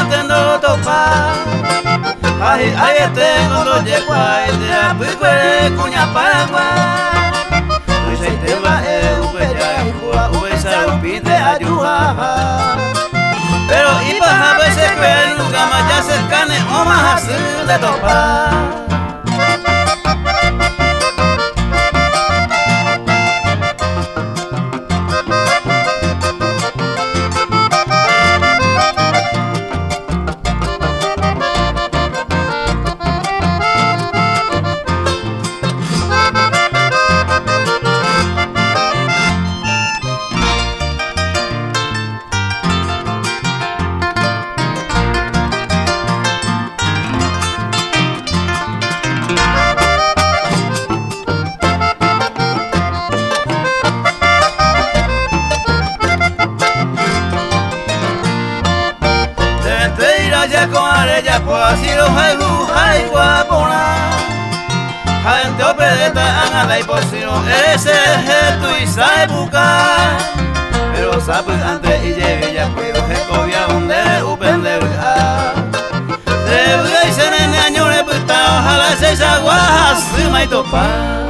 matendo topa. Ay, ay, tengo los yeguay de apuique cuña paragua. Hoy se te va a pide ayuda. Pero y baja veces que nunca más ya se cane o más así de topa. Ya con arella pues así los hay guapona. Gente opedeta angala y por si no ese es tu y sabe buscar. Pero sabe antes y lleve ya puedo que cobia donde upende de y se nene año le puta ojalá se aguas y me topa.